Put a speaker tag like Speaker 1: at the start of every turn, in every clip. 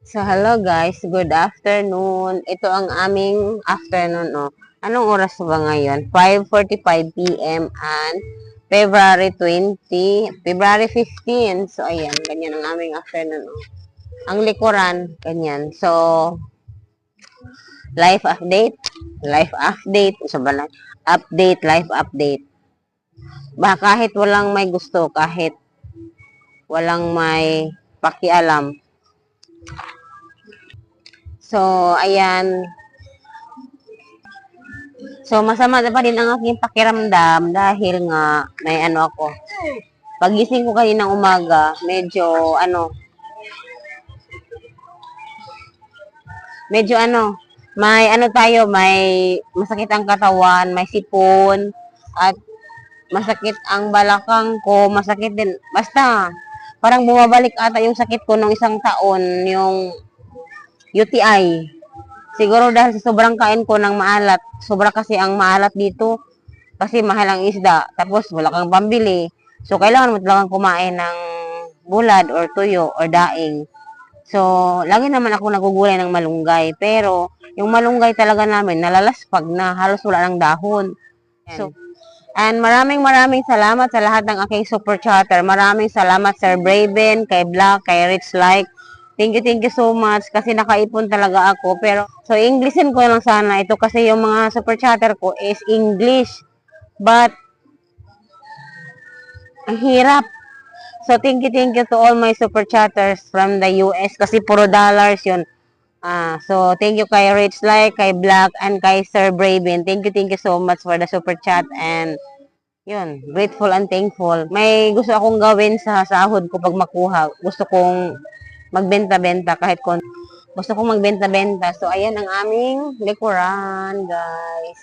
Speaker 1: So, hello guys. Good afternoon. Ito ang aming afternoon, oh. Anong oras ba ngayon? 5:45 p.m. and February 15. So, ayan. Ganyan ang aming afternoon, oh. Ang likuran, ganyan. So, life update. Life update. Isa ba lang? Update, life update. Kahit walang may gusto, kahit walang may pakialam. So, ayan. So, masama na pa rin ang aking pakiramdam dahil nga may ano ako. Pagising ko kaninang umaga, may ano tayo, may masakit ang katawan, may sipon, at masakit ang balakang ko, masakit din. Basta, parang bumabalik ata yung sakit ko nung isang taon, yung UTI. Siguro dahil sa sobrang kain ko ng maalat. Sobra kasi ang maalat dito. Kasi mahal ang isda. Tapos wala kang pambili. So, kailangan mo talagang kumain ng bulad or tuyo or daing. So, lagi naman ako nagugulay ng malunggay. Pero, yung malunggay talaga namin, nalalaspag na. Halos wala ng dahon. So, and maraming salamat sa lahat ng aking super chatter. Maraming salamat Sir Braven, kay Black, kay Rich Like. Thank you so much kasi nakaipon talaga ako. Pero, so Englishin ko lang sana ito kasi yung mga super chatter ko is English. But, ang hirap. So, thank you to all my super chatters from the US kasi puro dollars yun. So, thank you kay Rich Like, kay Black, and kay Sir Braven. Thank you so much for the super chat and yun, grateful and thankful. May gusto akong gawin sa sahod ko pag makuha. Gusto kong magbenta-benta kahit gusto kong magbenta-benta. So, ayan ang aming likuran, guys.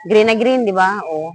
Speaker 1: Green na green, di ba? Oh.